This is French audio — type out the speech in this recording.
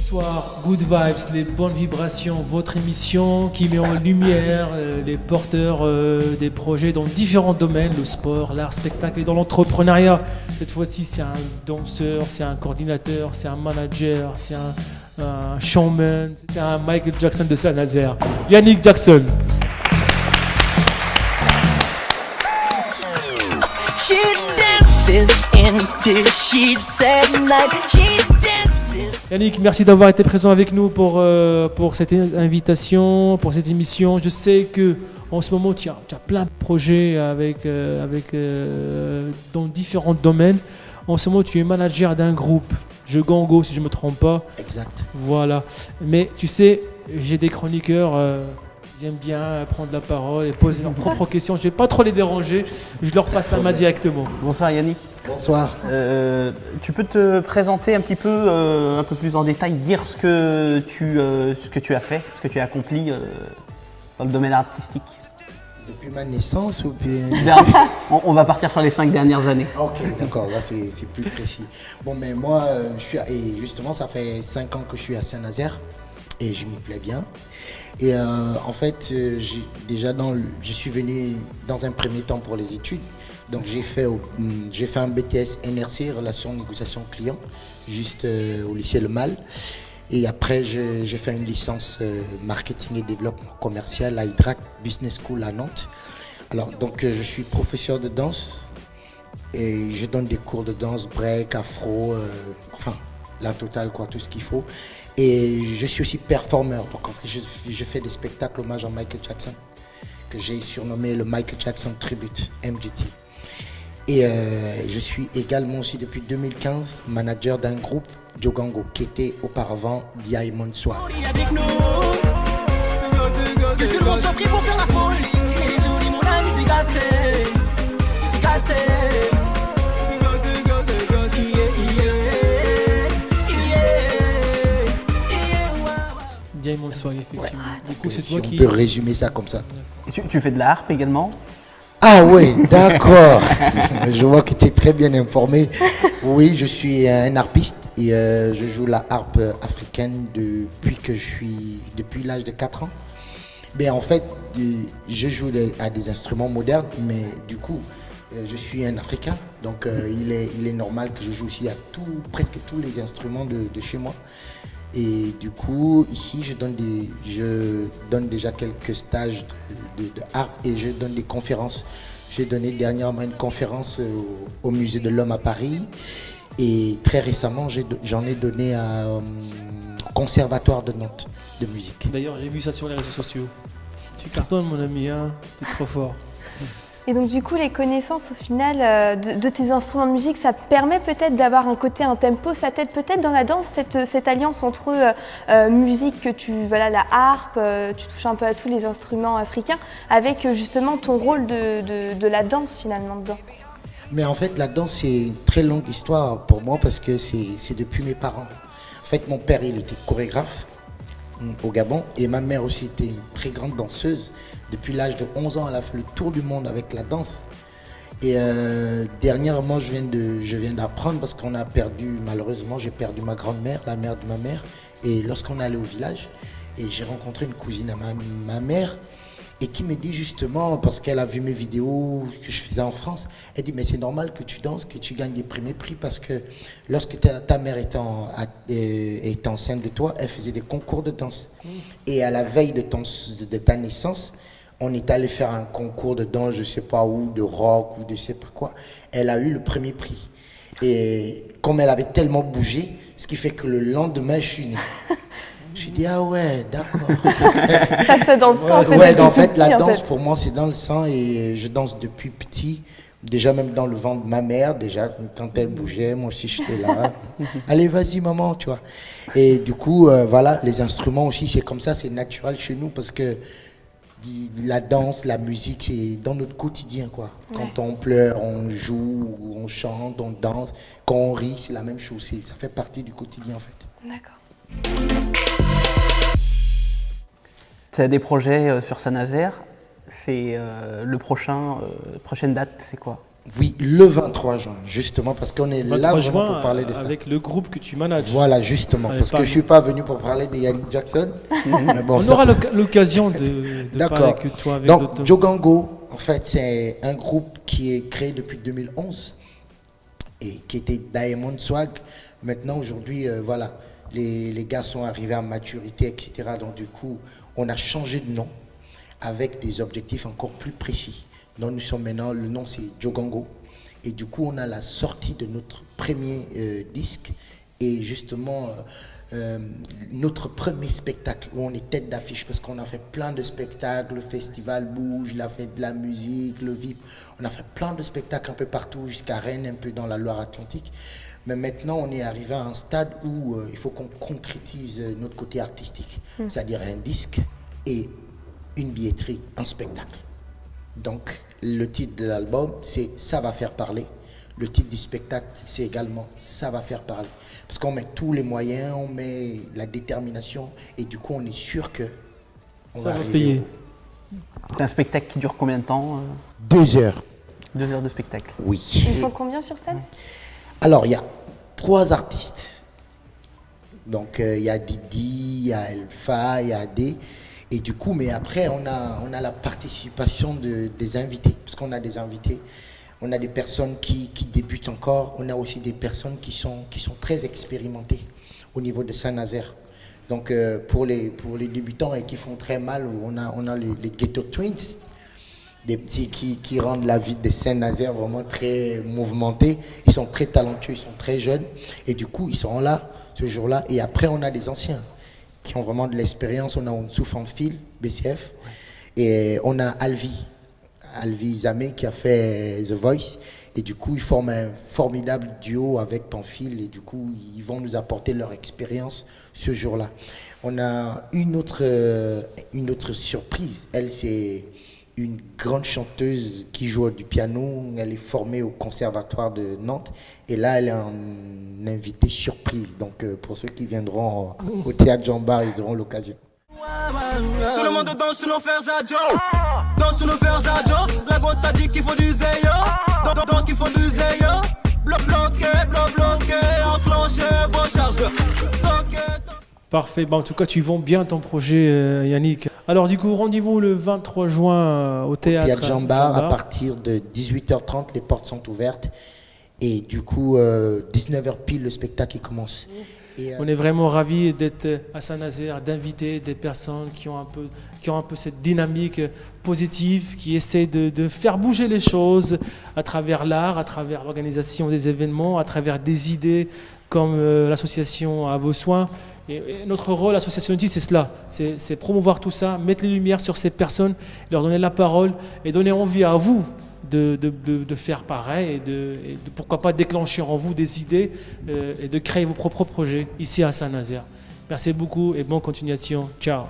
Bonsoir, Good Vibes, les bonnes vibrations, votre émission qui met en lumière les porteurs des projets dans différents domaines, le sport, l'art, spectacle et dans l'entrepreneuriat. Cette fois-ci, c'est un danseur, c'est un coordinateur, c'est un manager, c'est un showman, c'est un Michael Jackson de Saint-Nazaire. Yannick Jackson. She dances in the sheets at night. She dances. Yannick, merci d'avoir été présent avec nous pour cette invitation, pour cette émission. Je sais que en ce moment, tu as plein de projets dans différents domaines. En ce moment, tu es manager d'un groupe, Je Gango, si je ne me trompe pas. Exact. Voilà. Mais tu sais, j'ai des chroniqueurs, ils aiment bien prendre la parole et poser leurs propres questions. Je ne vais pas trop les déranger, je leur passe la main directement. Bonsoir Yannick. Bonsoir. Tu peux te présenter un petit peu, un peu plus en détail, dire ce que tu as fait, ce que tu as accompli dans le domaine artistique. Depuis ma naissance ou bien... On va partir sur les 5 dernières années. Ok, d'accord, là c'est plus précis. Bon, mais moi, et justement, ça fait 5 ans que je suis à Saint-Nazaire et je m'y plais bien. Et en fait, je suis venu dans un premier temps pour les études. Donc j'ai fait un BTS NRC, Relations Négociation Client, juste au lycée Le Mal. Et après, j'ai fait une licence marketing et développement commercial à Hydrac Business School à Nantes. Alors, donc, je suis professeur de danse et je donne des cours de danse, break, afro, enfin, la totale, quoi, tout ce qu'il faut. Et je suis aussi performeur. Donc, en fait, je fais des spectacles hommage à Michael Jackson, que j'ai surnommé le Michael Jackson Tribute, MJT. Et je suis également aussi depuis 2015 manager d'un groupe, Je Gango, qui était auparavant Diamond Swag. Avec nous, que tout le monde soit pris pour faire la folie. Et les jolis mon ami, c'est gâté, c'est gâté. Diamond Swag, effectivement. Du coup, c'est Si toi on qui... peut résumer ça comme ça. Et tu fais de la harpe également. Ah oui, d'accord. Je vois que tu es très bien informé. Oui, je suis un harpiste et je joue la harpe africaine depuis l'âge de 4 ans. Mais en fait, je joue à des instruments modernes, mais du coup, je suis un Africain. Donc il est normal que je joue aussi à presque tous les instruments de chez moi. Et du coup, ici, je donne déjà quelques stages de harpe et je donne des conférences. J'ai donné dernièrement une conférence au Musée de l'Homme à Paris. Et très récemment, j'en ai donné au Conservatoire de Nantes de musique. D'ailleurs, j'ai vu ça sur les réseaux sociaux. Tu cartonnes, mon ami, hein, t'es trop fort. Et donc du coup, les connaissances au final de tes instruments de musique, ça te permet peut-être d'avoir un tempo, ça t'aide peut-être dans la danse, cette alliance entre musique la harpe, tu touches un peu à tous les instruments africains, avec justement ton rôle de la danse finalement dedans. Mais en fait, la danse, c'est une très longue histoire pour moi parce que c'est depuis mes parents. En fait, mon père, il était chorégraphe au Gabon et ma mère aussi était une très grande danseuse. Depuis l'âge de 11 ans, elle a fait le tour du monde avec la danse. Et dernièrement, je viens d'apprendre parce qu'on a malheureusement, j'ai perdu ma grand-mère, la mère de ma mère. Et lorsqu'on est allé au village, et j'ai rencontré une cousine à ma mère, et qui me dit justement, parce qu'elle a vu mes vidéos que je faisais en France, elle dit, mais c'est normal que tu danses, que tu gagnes des premiers prix, parce que lorsque ta mère était enceinte de toi, elle faisait des concours de danse. Et à la veille de ta naissance, on est allé faire un concours de danse, je ne sais pas où, de rock ou de je ne sais pas quoi. Elle a eu le premier prix. Et comme elle avait tellement bougé, ce qui fait que le lendemain, je suis né. Je me suis dit, ah ouais, d'accord. Ça fait dans le sang. Ouais, en fait, la danse, pour moi, c'est dans le sang et je danse depuis petit. Déjà, même dans le ventre de ma mère, déjà, quand elle bougeait, moi aussi, j'étais là. Allez, vas-y, maman, tu vois. Et du coup, voilà, les instruments aussi, c'est comme ça, c'est naturel chez nous parce que la danse, la musique, c'est dans notre quotidien, quoi. Ouais. Quand on pleure, on joue, on chante, on danse. Quand on rit, c'est la même chose. Ça fait partie du quotidien, en fait. D'accord. Tu as des projets sur Saint-Nazaire. C'est prochaine date, c'est quoi? Oui, le 23 juin, justement, parce qu'on est là 23 vraiment juin pour parler de ça. avec le groupe que tu manages. Voilà, justement, Allez, parce que parle. je suis pas venu pour parler de Yannick Jackson. Mais bon, On ça aura fait- l'occasion de D'accord. parler que toi avec Donc, d'autres. Djogango, en fait, c'est un groupe qui est créé depuis 2011 et qui était Diamond Swag. Maintenant, aujourd'hui, voilà, les gars sont arrivés à maturité, etc. Donc, du coup, on a changé de nom avec des objectifs encore plus précis. Donc, nous sommes maintenant, le nom c'est Djogango. Et du coup, on a la sortie de notre premier disque et justement notre premier spectacle où on est tête d'affiche parce qu'on a fait plein de spectacles, le festival bouge, il a fait de la musique, le VIP, on a fait plein de spectacles un peu partout jusqu'à Rennes, un peu dans la Loire-Atlantique. Mais maintenant, on est arrivé à un stade où il faut qu'on concrétise notre côté artistique, c'est-à-dire un disque et une billetterie, un spectacle. Donc, le titre de l'album, c'est « Ça va faire parler ». Le titre du spectacle, c'est également « Ça va faire parler ». Parce qu'on met tous les moyens, on met la détermination, et du coup, on est sûr que on Ça va arriver payer. au bout. C'est un spectacle qui dure combien de temps 2 heures, 2 heures de spectacle. oui. Ils sont combien sur scène? Alors, il y a 3 artistes. Donc, il y a Didi, il y a Elfa, il y a Adé. Et du coup, mais après, on a la participation des invités. Parce qu'on a des invités, on a des personnes qui débutent encore. On a aussi des personnes qui sont très expérimentées au niveau de Saint-Nazaire. Donc, pour les débutants et qui font très mal, on a les Ghetto Twins, des petits qui rendent la vie de Saint-Nazaire vraiment très mouvementée. Ils sont très talentueux, ils sont très jeunes. Et du coup, ils seront là ce jour-là. Et après, on a des anciens qui ont vraiment de l'expérience. On a Onsouf Amphil, BCF. Et on a Alvi Zamé qui a fait The Voice. Et du coup, ils forment un formidable duo avec Pamphile. Et du coup, ils vont nous apporter leur expérience ce jour-là. On a une autre surprise. Elle, c'est une grande chanteuse qui joue du piano. Elle est formée au Conservatoire de Nantes. Et là, elle est en invitée surprise. Donc, pour ceux qui viendront au Théâtre Jean Bar, ils auront l'occasion. Tout le monde danse sur nos fers à Joe. Danse sur nos fers à Joe. La goutte a dit qu'il faut du zéyo. Donc il faut du zéyo. Bloqué, enclenché vos chargeurs. Parfait. Bah, en tout cas, tu vends bien ton projet, Yannick. Alors, du coup, rendez-vous le 23 juin au théâtre. Théâtre Jean Bar, à partir de 18h30, les portes sont ouvertes. Et du coup, 19h pile, le spectacle il commence. Et, On est vraiment ravis d'être à Saint-Nazaire, d'inviter des personnes qui ont un peu cette dynamique positive, qui essaient de faire bouger les choses à travers l'art, à travers l'organisation des événements, à travers des idées comme l'association À vos soins. Et notre rôle, l'association c'est cela, c'est promouvoir tout ça, mettre les lumières sur ces personnes, leur donner la parole et donner envie à vous de faire pareil et de pourquoi pas déclencher en vous des idées et de créer vos propres projets ici à Saint-Nazaire. Merci beaucoup et bonne continuation. Ciao.